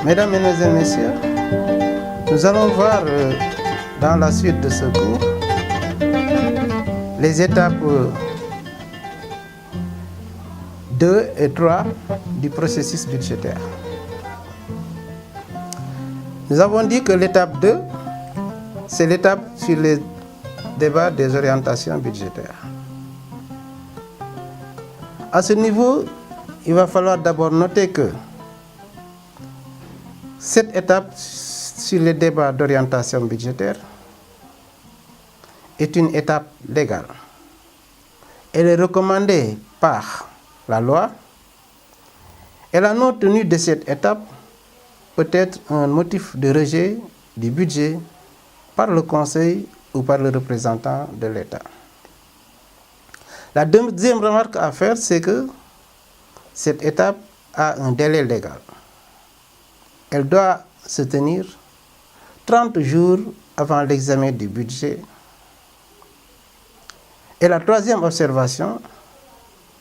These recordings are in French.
Mesdames, et Messieurs, nous allons voir dans la suite de ce cours les étapes 2 et 3 du processus budgétaire. Nous avons dit que l'étape 2, c'est l'étape sur les débats des orientations budgétaires. À ce niveau, il va falloir d'abord noter que cette étape sur les débats d'orientation budgétaire est une étape légale. Elle est recommandée par la loi et la non-tenue de cette étape peut être un motif de rejet du budget par le Conseil ou par le représentant de l'État. La deuxième remarque à faire, c'est que cette étape a un délai légal. Elle doit se tenir 30 jours avant l'examen du budget. Et la troisième observation,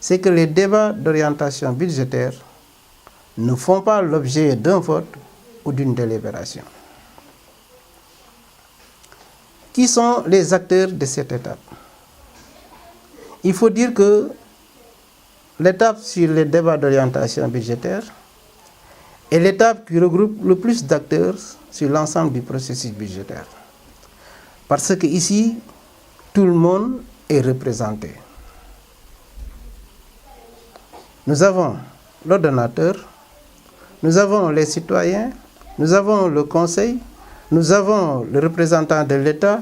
c'est que les débats d'orientation budgétaire ne font pas l'objet d'un vote ou d'une délibération. Qui sont les acteurs de cette étape? Il faut dire que l'étape sur les débats d'orientation budgétaire est l'étape qui regroupe le plus d'acteurs sur l'ensemble du processus budgétaire. Parce qu'ici, tout le monde est représenté. Nous avons l'ordonnateur, nous avons les citoyens, nous avons le conseil, nous avons le représentant de l'État,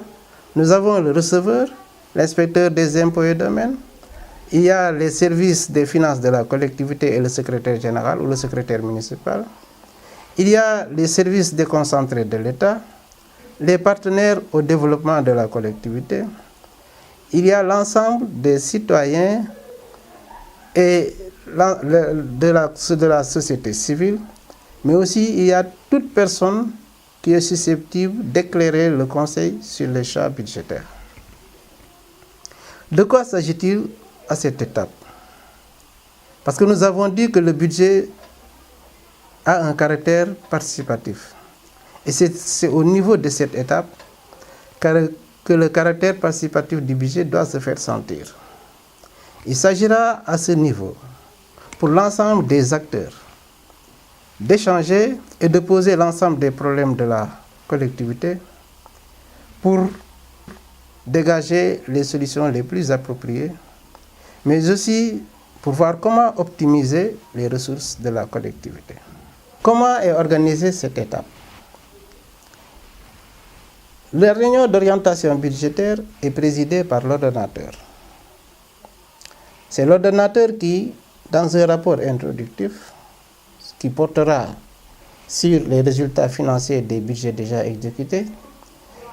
nous avons le receveur, l'inspecteur des impôts et domaines, il y a les services des finances de la collectivité et le secrétaire général ou le secrétaire municipal, il y a les services déconcentrés de l'État, les partenaires au développement de la collectivité, il y a l'ensemble des citoyens et de la société civile, mais aussi il y a toute personne qui est susceptible d'éclairer le Conseil sur les choix budgétaires. De quoi s'agit-il à cette étape? Parce que nous avons dit que le budget a un caractère participatif. Et c'est au niveau de cette étape que le caractère participatif du budget doit se faire sentir. Il s'agira à ce niveau, pour l'ensemble des acteurs, d'échanger et de poser l'ensemble des problèmes de la collectivité pour dégager les solutions les plus appropriées, mais aussi pour voir comment optimiser les ressources de la collectivité. Comment est organisée cette étape? La réunion d'orientation budgétaire est présidée par l'ordonnateur. C'est l'ordonnateur qui, dans un rapport introductif, qui portera sur les résultats financiers des budgets déjà exécutés,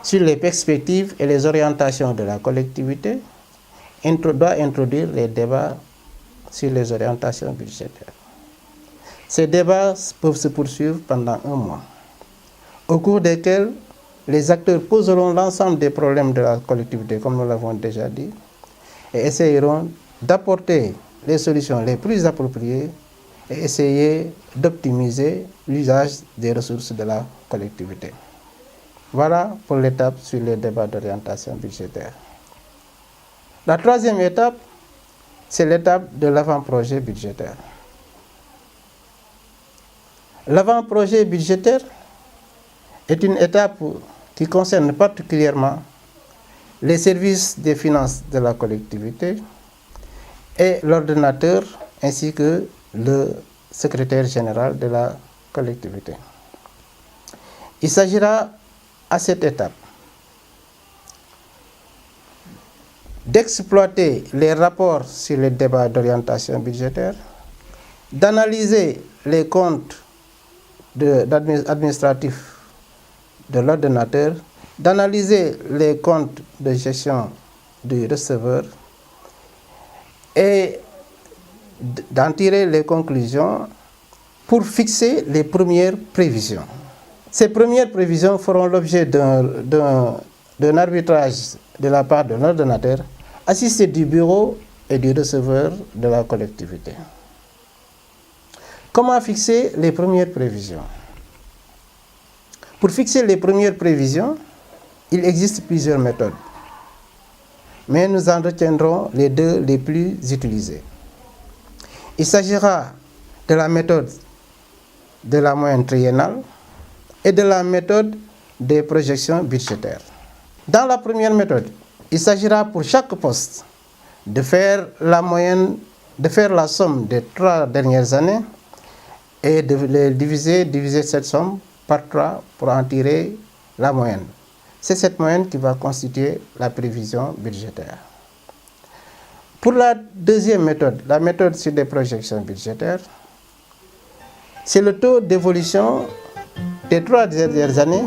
sur les perspectives et les orientations de la collectivité, doit introduire les débats sur les orientations budgétaires. Ces débats peuvent se poursuivre pendant un mois, au cours desquels les acteurs poseront l'ensemble des problèmes de la collectivité, comme nous l'avons déjà dit, et essayeront d'apporter les solutions les plus appropriées et essayer d'optimiser l'usage des ressources de la collectivité. Voilà pour l'étape sur les débats d'orientation budgétaire. La troisième étape, c'est l'étape de l'avant-projet budgétaire. L'avant-projet budgétaire est une étape qui concerne particulièrement les services des finances de la collectivité et l'ordonnateur ainsi que le secrétaire général de la collectivité. Il s'agira à cette étape d'exploiter les rapports sur les débats d'orientation budgétaire, d'analyser les comptes administratifs de l'ordonnateur, d'analyser les comptes de gestion du receveur et d'en tirer les conclusions pour fixer les premières prévisions. Ces premières prévisions feront l'objet d'un arbitrage de la part de l'ordonnateur, assisté du bureau et du receveur de la collectivité. Comment fixer les premières prévisions? Pour fixer les premières prévisions, il existe plusieurs méthodes, mais nous en retiendrons les deux les plus utilisées. Il s'agira de la méthode de la moyenne triennale et de la méthode des projections budgétaires. Dans la première méthode, il s'agira pour chaque poste de faire la somme des 3 dernières années et de les diviser cette somme par 3 pour en tirer la moyenne. C'est cette moyenne qui va constituer la prévision budgétaire. Pour la deuxième méthode, la méthode sur des projections budgétaires, c'est le taux d'évolution des 3 dernières années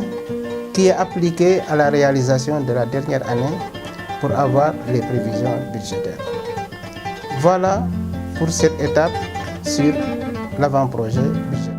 qui est appliqué à la réalisation de la dernière année pour avoir les prévisions budgétaires. Voilà pour cette étape sur l'avant-projet budgétaire.